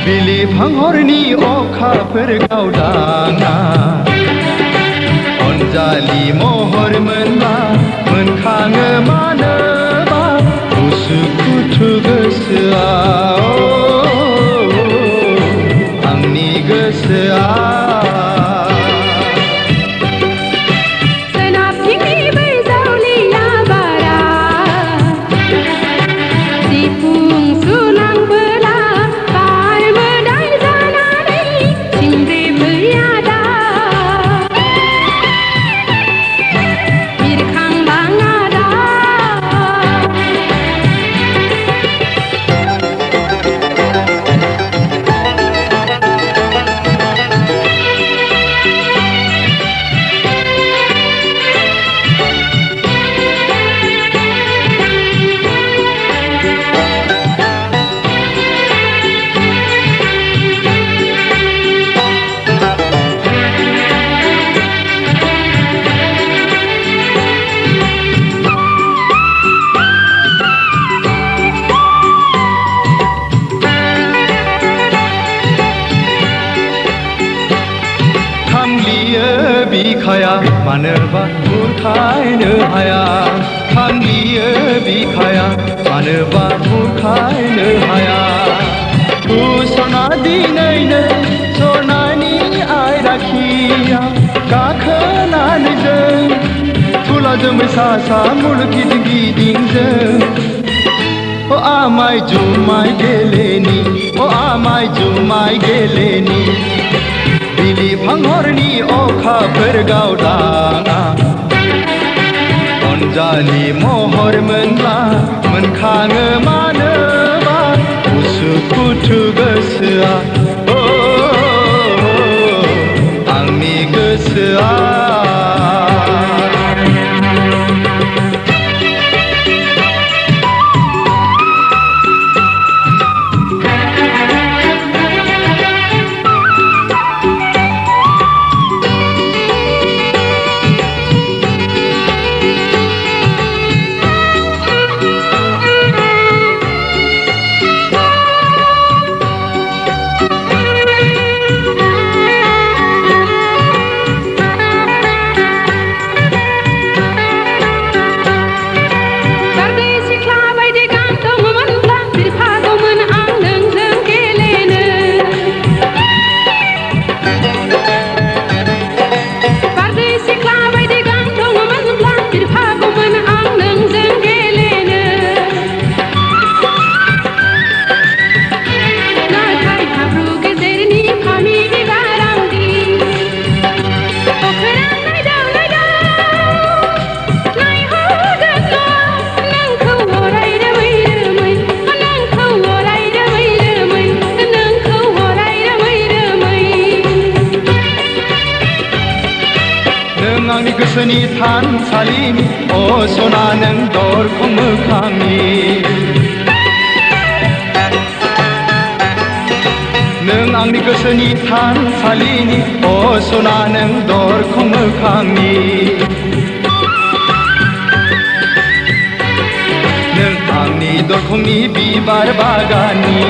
बिलिफां हरनि अखाफोर गावदाङा अनजालि महर मोनबा मोनखाङो मानोबा उसुखुथु गोसोआ आंनि गोसोआ बिखाया मानोबा बुरखायनो हाया थांलियो बिखाया मानोबा बुरखायनो हाया सना दिनैनो सनानि आइराखिया गाखोनानै जों थुला जोमै सा सा मुलुग गिदिं गिदिंजों आमाय जुमाय गेलेनि आमाय जुमाय गेलेनि बिलिफां हरनि अखाफोर गावदाङा अनजालि महर मोनब्ला मोनखाङो मानोबा उसुखुथु गोसोआ आंनि गोसोआ आंनि गोसोनि थानसालिनि सना नों दरखं मोखांनि नों आंनि गोसोनि थानसालिनि सना नों दरखं मोखांनि नों आंनि दरखंनि बिबार बागाननि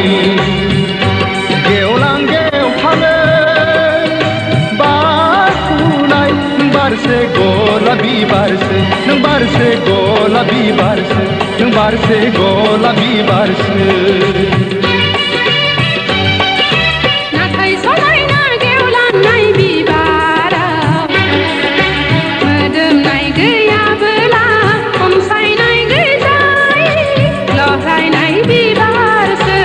गेवलां गेवथाङो बारसे गलाबी बारसे नों बारसे गलाबी बारसे नों बारसे गलाबी बारसे नाथाय समायना गेवलांनाय बिबाराव मोदोमनाय गैयाबोला खमसायनाय गैजाय लहरायनाय बिबारसो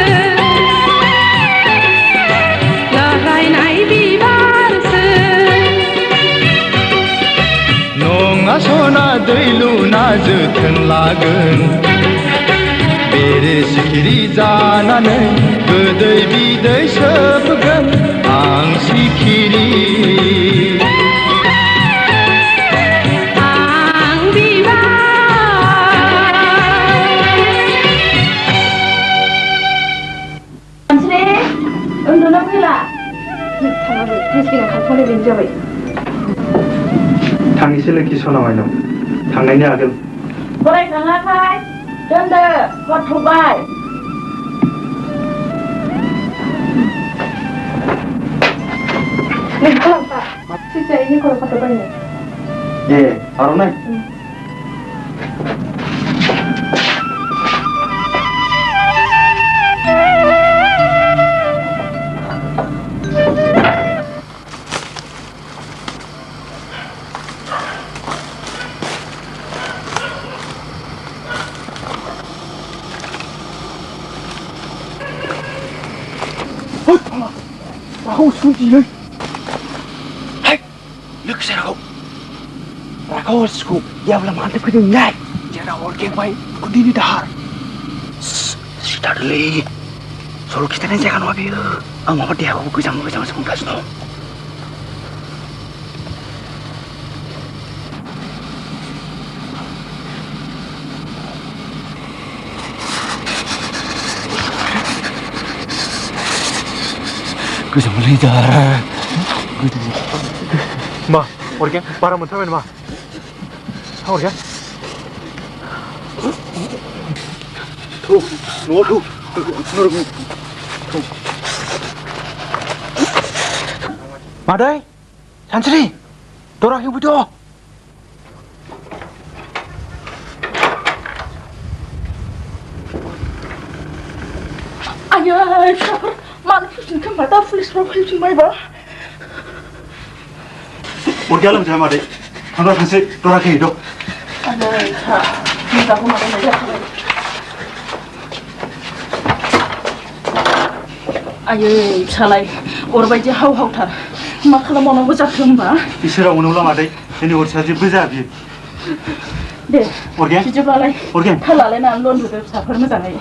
लहरायनाय बिबारसो सना दै लुना जोथोन लागोन बेरे सिखिरि जानानै गोदै बिदै सोबगोन आं सिखिरि आं बिबार उन्दुनो फैला जाबाय थांनोसै लोखि सना माइनाव थांनायनि आगोल फरायखाङाखै दोनदो हर थौबाय आर'नाइनि खर' फाथ' बायनो ए आर'नाइ Sundiलै hai लोगोसे रागाव हरसिखौ याब्ला मानोथो फैदों नाय जेरा अरगेंबाय गुदिनि दाहार सिथारलै सल' खिथानाय जायगा नङा बेयो आं माबा देहाखौबो गोजांसो मोनगासिनो दं गोजांलै दाहार मा अरगें बारा मोनथारबाय नामा हा अरगें न'आव मादै सानस्रि दरा हेवफैथ' आयै फिसाफोर मानो फैफिनखो होनबा दा पुलिसफ्रा फैफिनबायबा अरगेंआ लोमजाबाय मादै थांग्रा थांसै दरा हेवैथ' आयै फिसा मोजांखौ माबानाय जाखाबाय आयै फिसालाय अरबायदि हाव हावथार मा खालामबावनांगौ जाखो होनबा इसोरा अनोब्ला मादै जोंनि अरसाया जेबो जाया बियो दे अरगें बिदिब्लालाय अरगें थाल लालायनानै लुनदोदो फिसाफोर मोजाङै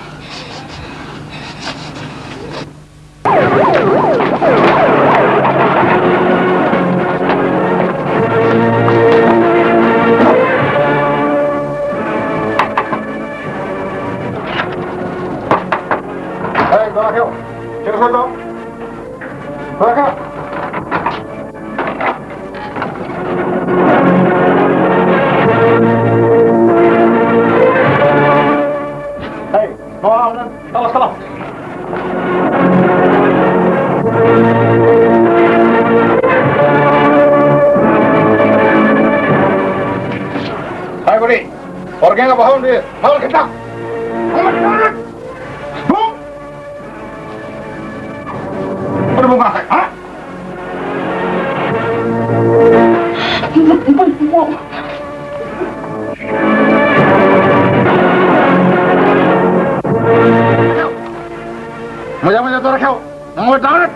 Orgeng apa hal dia? Hal kita. Ada bunga kan? Ha? Macam tu rakau. Mau tarik.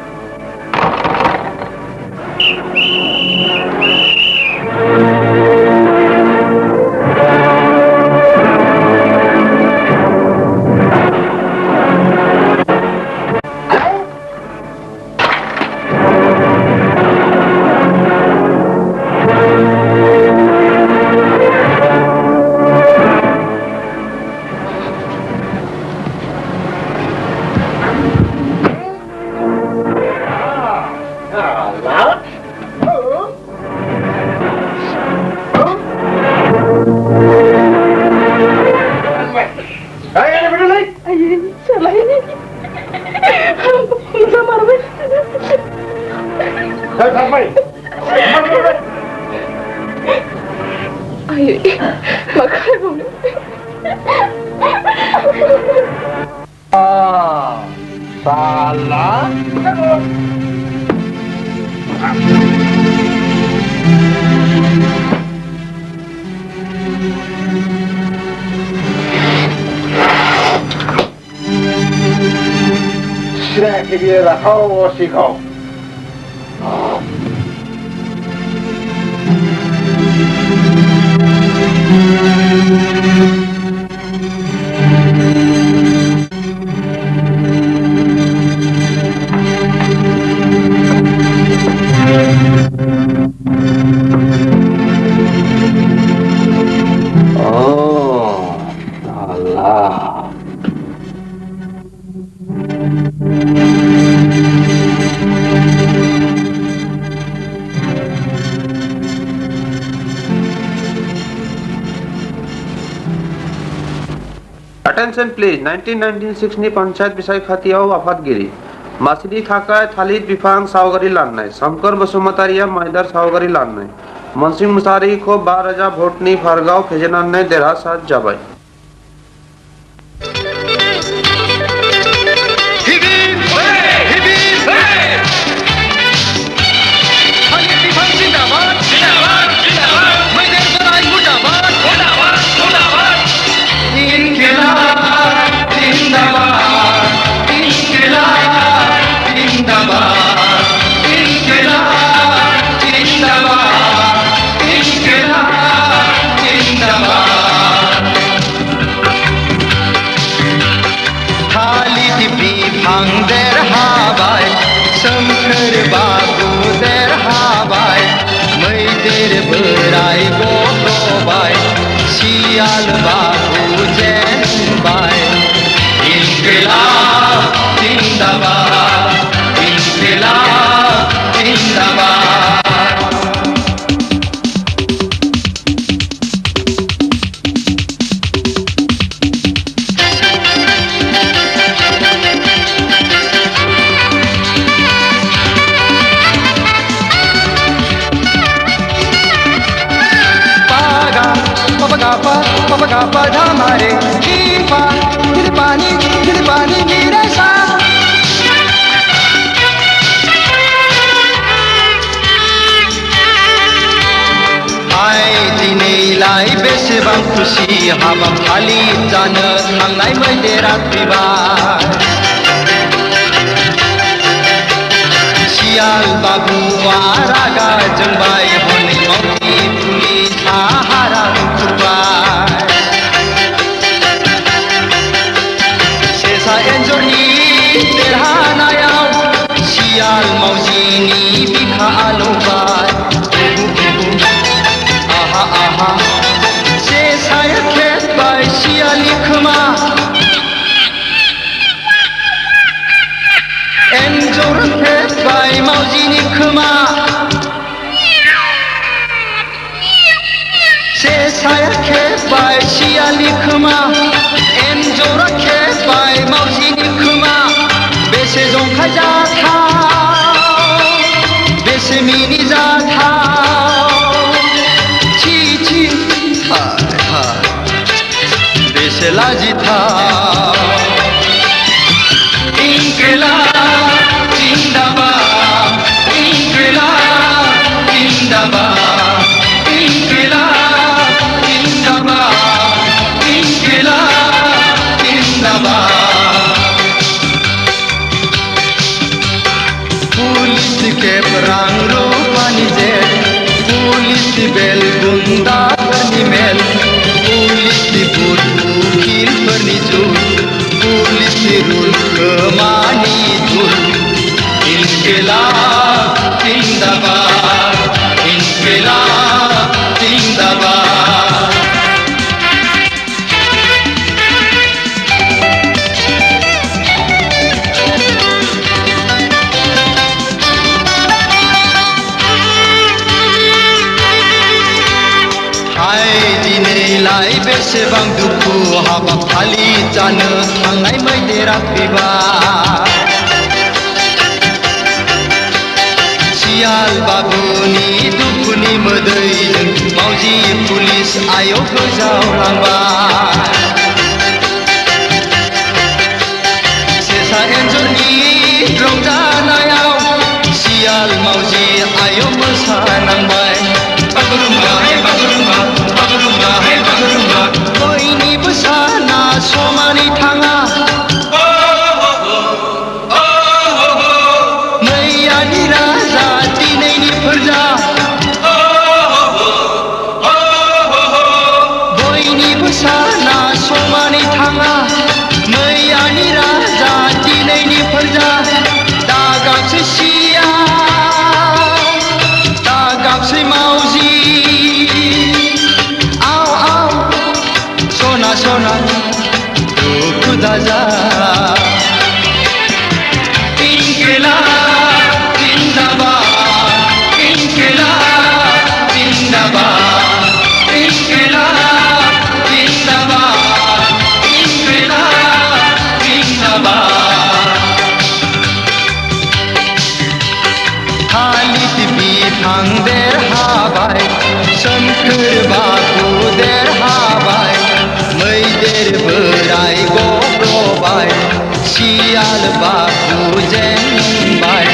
Kau. Attention please, 1996 ni Panchayat Bisai Khatiau Afatgiri. मासिनि थाखाय थालिर बिफां सावगारि लानाय सोमखोर बसुमतारिया माइदार सावगारि लानाय मनसिं मुसाहारिखौ 5000 भटनि फारगाव फेजेननानै देरहासार जाबाय। सोमखोर बाबु देरहाबाय मैदेर बोराय गबबाय सियाल बाबु जेनबाय इनकिलाब जिंदाबाद इनकिलाब जिंदाबाद। Papa dhamare kipa dilpani mere sa ai dinilai besebang खुशी हाबाफारि जानो थांनाय मैदेरा फैबाय सियाल बाबुआ रागा जोंबाय हनै मावजि पुलिसा हारा खुरबाय एन्जरनि देरहानायाव सियाल मावजिनि बिखा आलौबाय आहा आहा सेसाया खेबबाय सियालनि खोमा एन्जर खेबबाय मावजिनि खोमा सेसाया खेबबाय सियालनि खोमा एन्जरा खेबबाय मावजिनि खोमा बेसे जंखाय जाथाव बेसे मिनिजाथाव छी छी हाय हाय बेसे लाजिथाव इनकिलाब जिंदाबाद इनकिलाब जिंदाबाद इनकिलाब जिंदाबाद इनकिलाब पुलिस के रां रुपानि जेल पुलिस बेल गुन्दाफोरनि मेल पुलिस बुट उखिलफोरनि जुल पुलिस रुल खोमानि धुल इनकिलाब जिंदाबाद इनकिलाब जिंदाबाद। दिनैलाय बेसेबां दुखु हाबाफारि जानो थांनाय मैदेरा फैबाय सियाल बाबुनि दुखुनि मोदैजों मावजि पुलिस आयौ गोजावलांबाय सेसा एन्जरनि रंजानायाव सियाल मावजि आयौ मोसानांबाय बागुरुम्बा हे बागुरुम्बा बागुरुम्बा हे बागुरुम्बा बयनिबो साना समानै थाङा मैयानि राजा दिनैनि फोरजा बयनिबो साना समानै थाङा मैयानि राजा दिनैनि फोरजा दागाबसै सियाल दागाबसै मावजि सोना दुखु दाजा इनकिलाब जिंदाबाद इनकिलाब जिंदाबाद इनकिलाब जिंदाबाद इनकिलाब जिंदाबाद। सियाल बाबू जैन मुंबई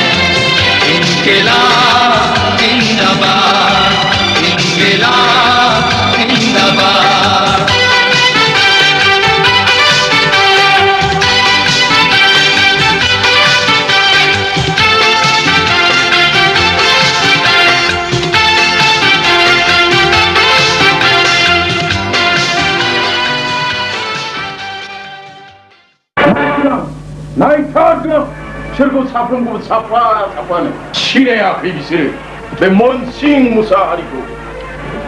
इंकलाब जिंदाबाद इंकलाब जिंदाबाद 나이 차가 철고 사품고 사파는 시내야 비비스를 맨먼싱 무사하리고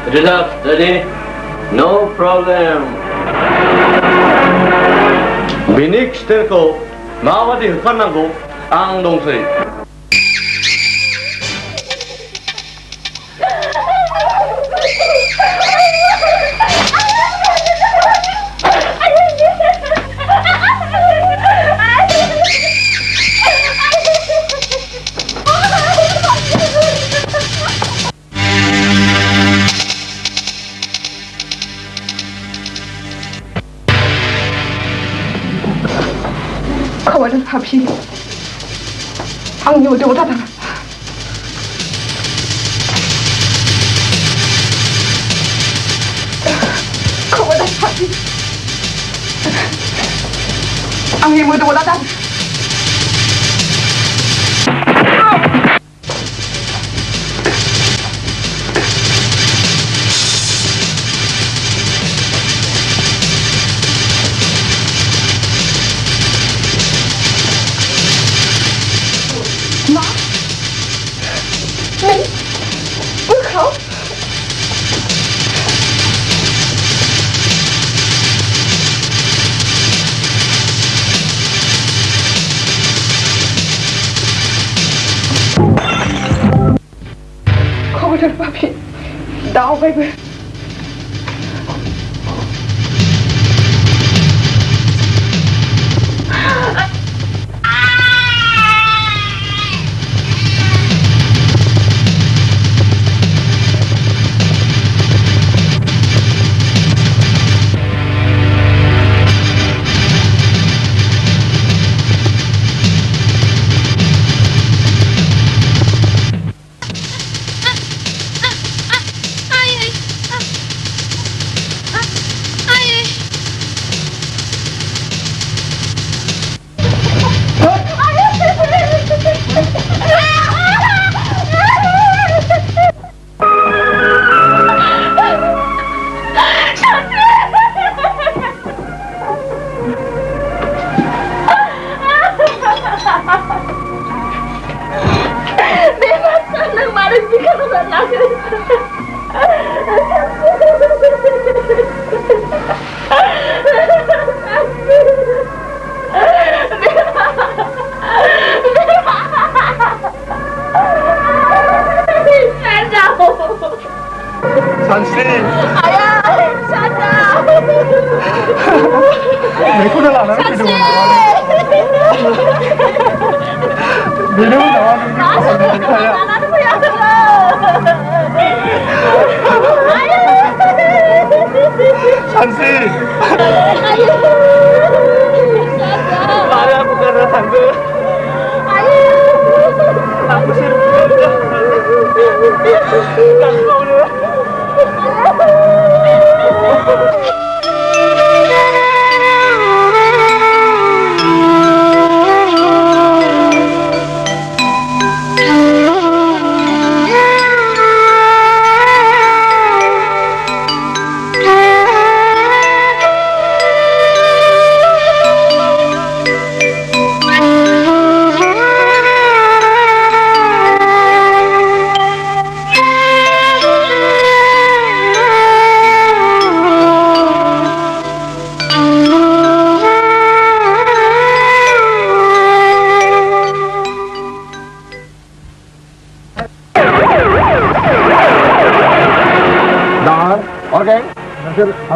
Reserve study, no problem. Binik sterko, mawadi hukanangko ang dongsay. 커버는 밥이 악녀 오다다 커버는 밥이 악녀 오다다 커버는 밥이 나오고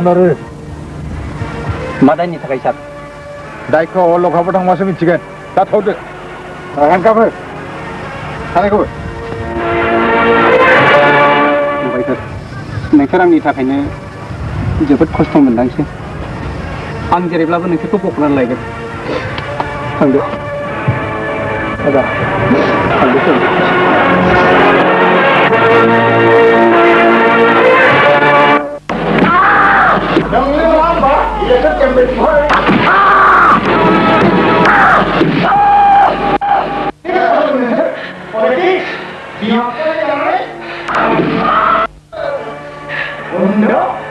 하나를 마다니 타가이샷 나이커 얼로 가보당 마시면 지겐 나 더드 한갑을 하나갑을 नोंसोर थाखायनो जोबोद खस्थ' मोनदांसै आं जेरैब्लाबो नोंसोरखौ बख'नानै लायगोन 안 돼. 가자. 안 돼. 명령 안 봐. 이래서 잼배 헐. 어디? 비학까지 하네? 뭔데요?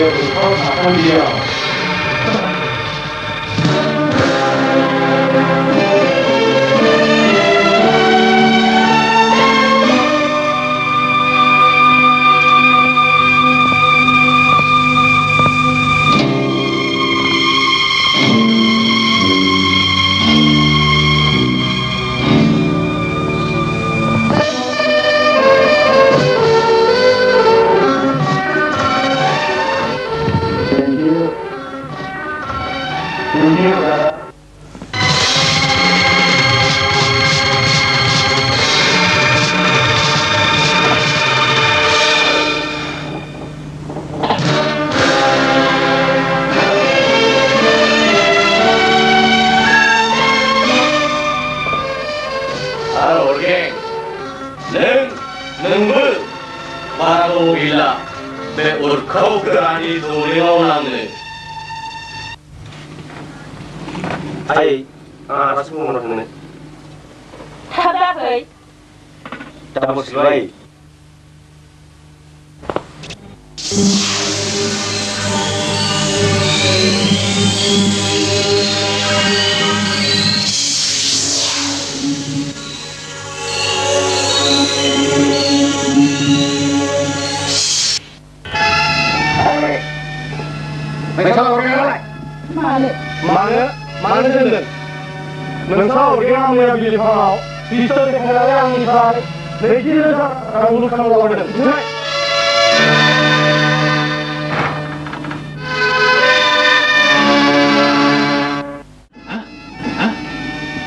Kau akan dia.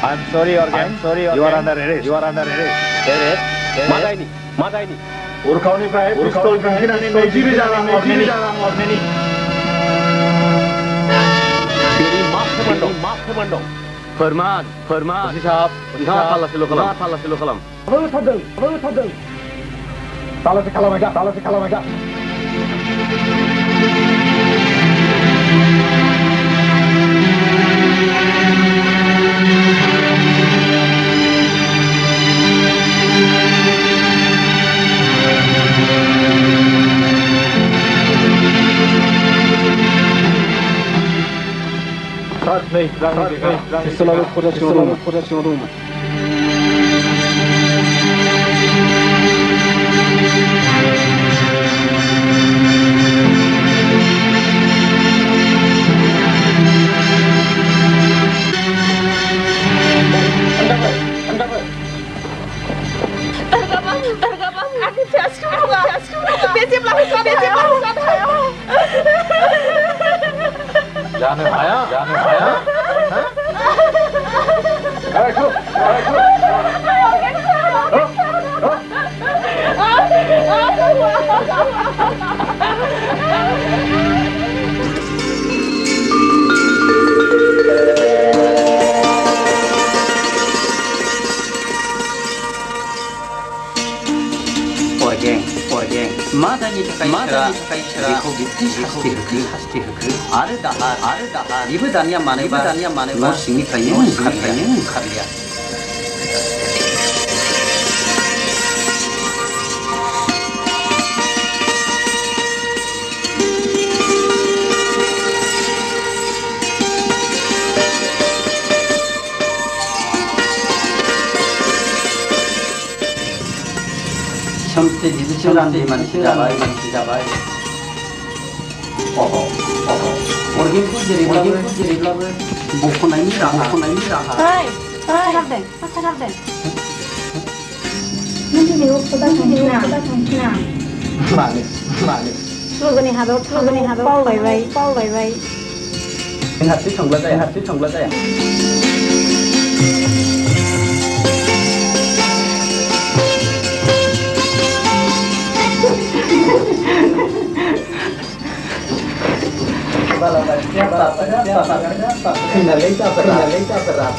I'm sorry, Organ. You are under arrest. You are under arrest. Arrest? Mada ini. Urkau ni pray. Pistol pimpinan ini meji bicara Organ. Teri maaf kemando. Firman. Wasi sahab. Thala silo kalam. Abang thadal. Thala se kalam aja. Selalu protection rumah. Tergabung. Aku Biasa जाने पाया Madani takai shara Diko bitti hasti hukku Are dahar Ibu danya maneba No singi kayeng karya Sampai di jalan di mana jabai. Oh. Orang itu jadi lagu. Bukan ini raha. Hai, pasar deh. Nanti dia sudah tunggu. Balik. Lu gini hado. Pau lai. Hati sanggulat ya. Finalnya berat.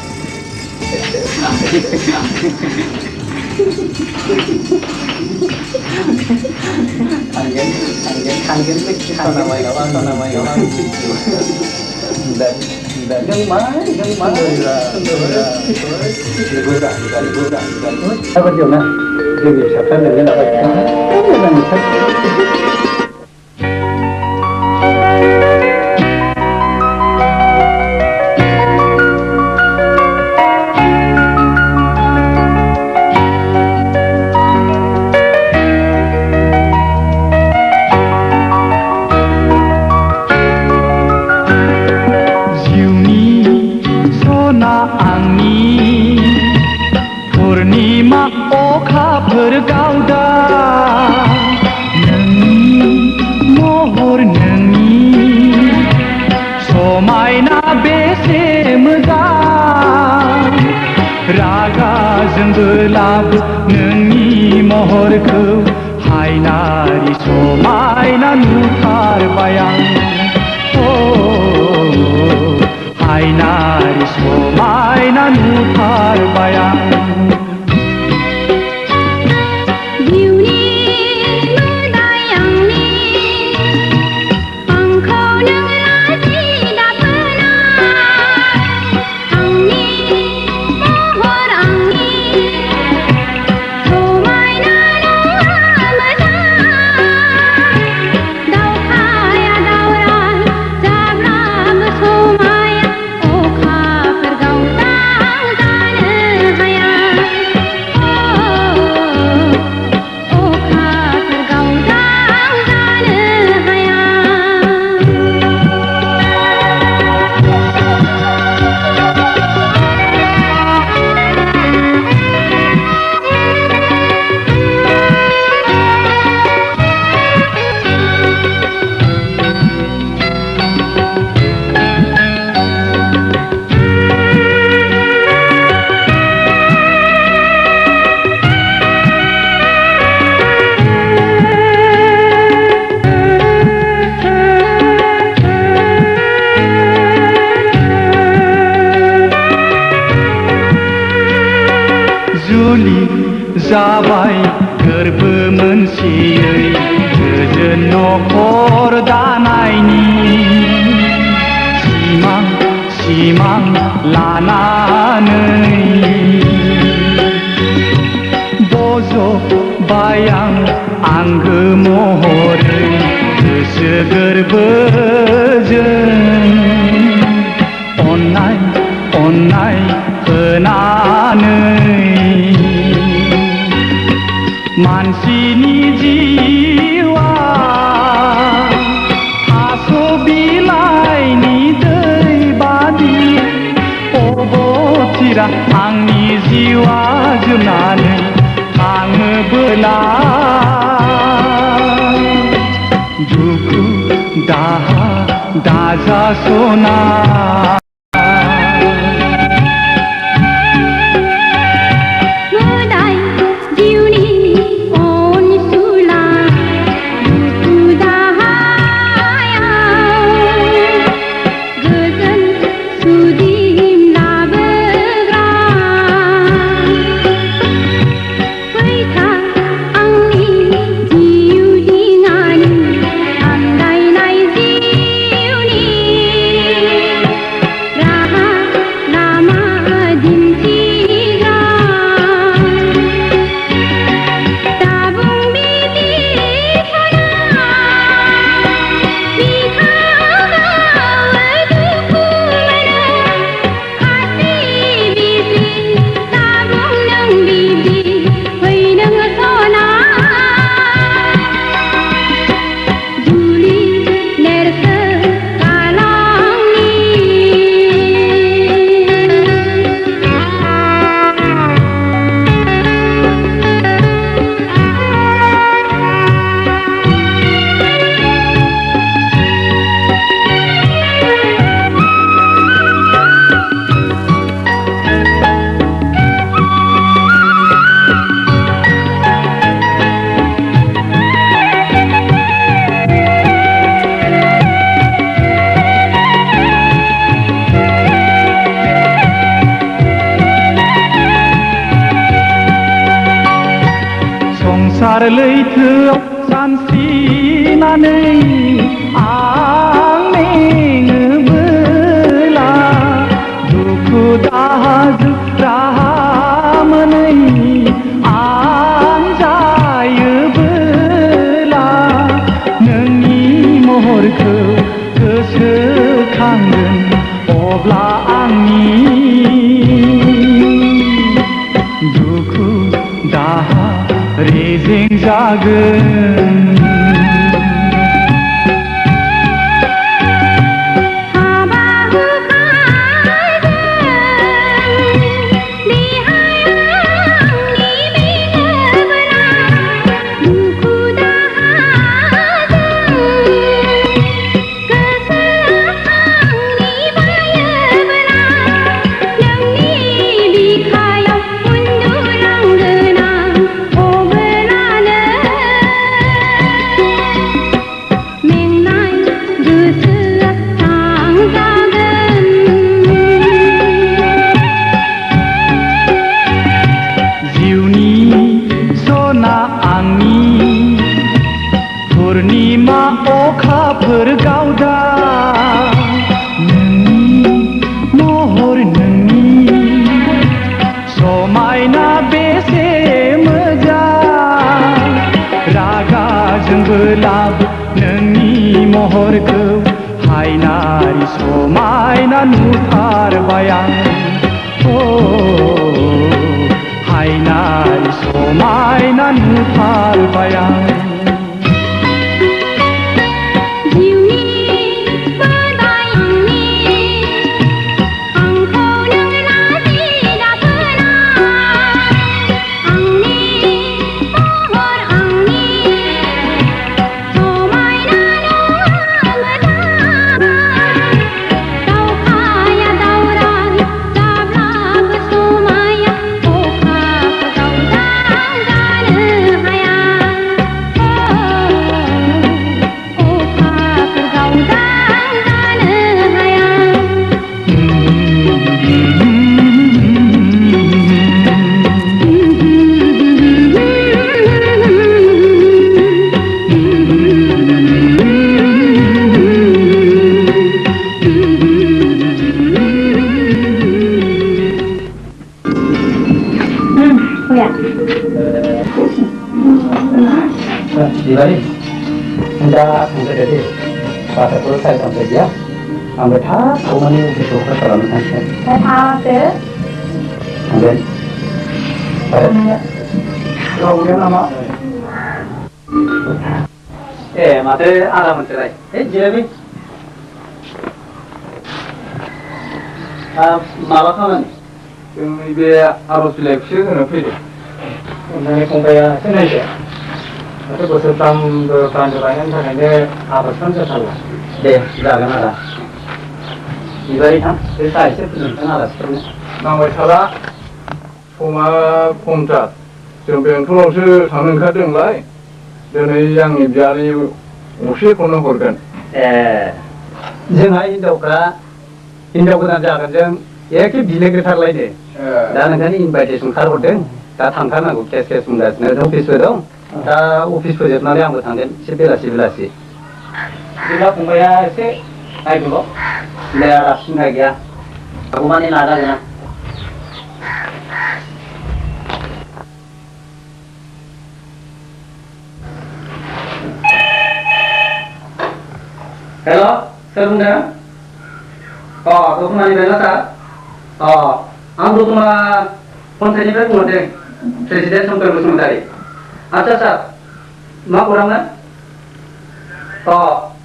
Angin namanya. Dan mana? Apa dia nak? Jadi siapa yang nak? महर नोंनि समायना बेसे मोजां रागा जोंबोलाबो नोंनि महरखौ हायनारि समायना नुथारबाय आं हायनारि समायना नुथारबाय आं जाबाय गोरबो मोनसेयै गोजोन नखर दानायनि सिमां लानानै बज'बाय आं आंगो महरै गोसो गोरबोजों अननाय होनानै मानसिनि जिउआ थास' बिलाइनि दै बादि अबथिरा आंनि जिउआ जोबनानै थाङोबोला दुखु दाहा दाजासना संसार लैथोआव सानस्रिनानै आं मेङोबोला दुखु दाहाजों राहा मोनै आं जायोबोला नोंनि महरखौ गोसोखांगोन अब्ला आंनि दुखु दाहा रेजें जागोन दैमा अखाफोर गावदा नोंनि महर नोंनि समायना बेसे मोजां रागाजोंबो लाबो नोंनि महरखौ हायनारि समायना नुथारबाय आं हायनारि समायना नुथारबाय आं Dibalik, hendak sampai jadi pada selesai sampai dia, ambil tas, komani untuk kalau misalnya. Tas deh. Ambil. Kau udah nama. Mate alam cerai. Jadi. Malah kan? Ini harus seleksi dengan pilih. Ini kompaya sengaja. Tapi bosan ke perancangan caranya apa saja salah. Deh, jangan ada. Ibari kan, saya sebelum ada seperti. Nama saya Puma Pomcat. Jumpa tolong si tangan kadang lain. Dan yang ibjari musik kono horkan. Jangan Indo kita jangan jangan. Ya ke bilik kita lain deh. Dan kan invitation card horkan. Kita tangkan aku kes muda. Nanti office dong. 다 오피스 프로젝트 나리 한거 당된 11시 제가 공부해야 세 아이고 내가 신나게야 그만이 나가 그냥 헬로 세분들 그만이 되나다 아무도나 폰테니베 보는데 프레지던트 성별 무슨 말이 अच्छा मा खौरांमोन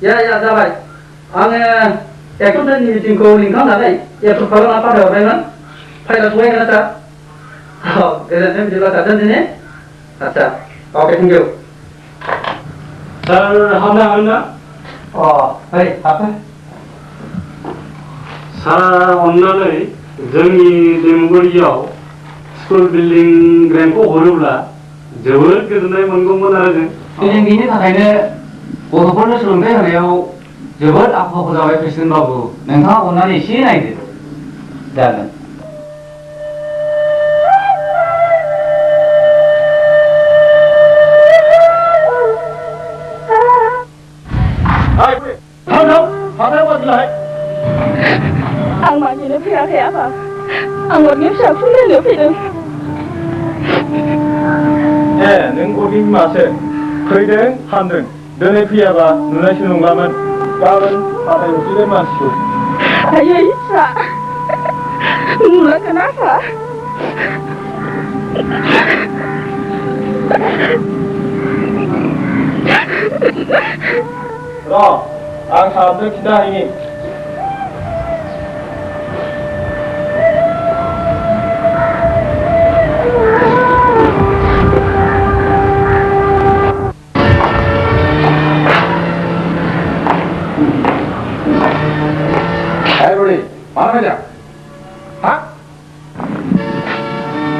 या जाबाय आङो एक्टरफोरनि मिटिंखौ लिंखांनानै approve खालामना पाठहरबायमोन फाइलआ सहैगोन सार गोजोन्थों बिदिब्ला सार दोनदिनि आच्छा अके थेंक इउ सार हाबनो हागोन ना फै हाबफै सार अन्नानै जोंनि देमुगुरियाव स्कुल बिल्डिं ग्रेन्टखौ हरोब्ला जोबोद गोजोननाय मोनगौमोन आरो जों बिनि थाखायनो गथ'फोरनो सोलोंथाइ होनायाव जोबोद आखा फाखा जाबाय प्रेसिडेन्ट बाबु नोंथाङा अननानै एसे नायदो जागोन आं मागिनो फैयाखै आफा आं अरनि फिसाखौ नायनो फैदों नों अरनि बिमासो फैदों हामदों दिनै फैयाबा नुनायसो नंलामोन गाबोन फाथायहरसै मानसिखौ आयै फिसा नुलांगोन आफा र' आं सारनो खिन्थाहैनि mana aja? Hah?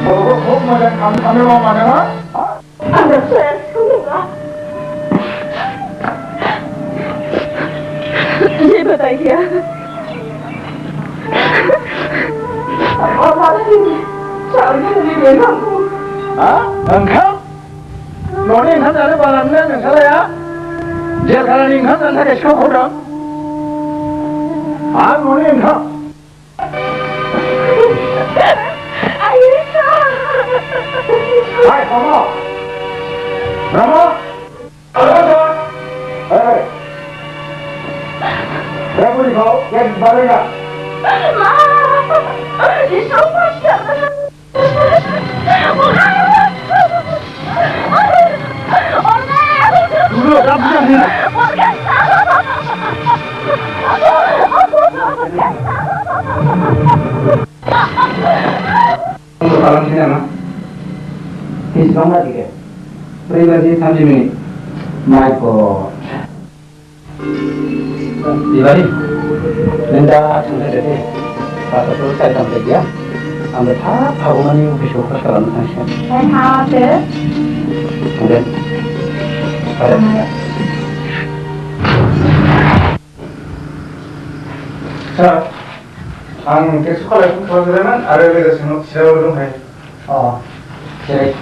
Kok macam kamu mau mana lah? Ada saya, kamu enggak? Ini betul ya? Apa ini? Soalnya ini memangku. Hah? Engkau? Noni engkau dari balamnya engkau ya? जेलखानानि ओंखाम जानो थाखाय सिखाव खावदों आं न'नि ओंखाम Hai, Rama! Rama! Hei! Berapa ni kau? Yang balik tak? Ma! Di sofa siapa? Dulu, kamu jangan. Salam sini mana? Hisbang lagi ke? Pribadi 30 minit. My God. Dibalik. Nenda sampai deh. Pasal tu saya sampai dia. Ambil tak tahu mana yang bisa fokus kalau nak siap. Saya tahu tu. Kemudian. Ada. Sir, ang kesu kalau pun kalau zaman ada lagi seno siapa dong hai. Oh, jadi.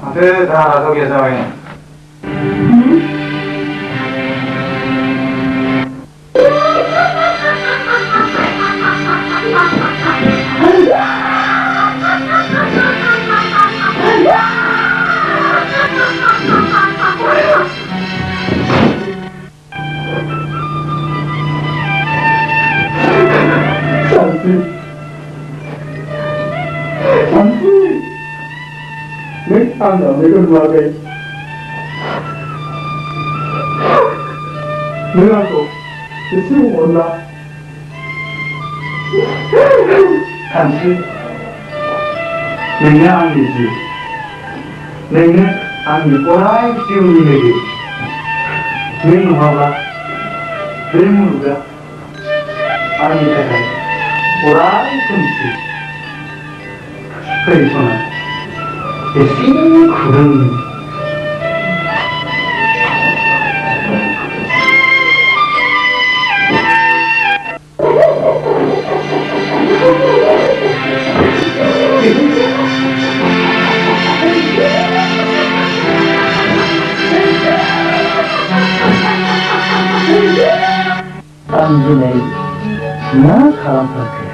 Ada dah ada tu biasa ini. Nước ăn ở mấy con vào đây. Nước ăn của cái siêu ổn là 당신 내가 아니지. 내가 아니 꼬라이 씌우니에게 내가 봐봐 그래무가 아니 내가 꼬라이 숨지 그래서는 esi kurang Anjay, na kalam tak.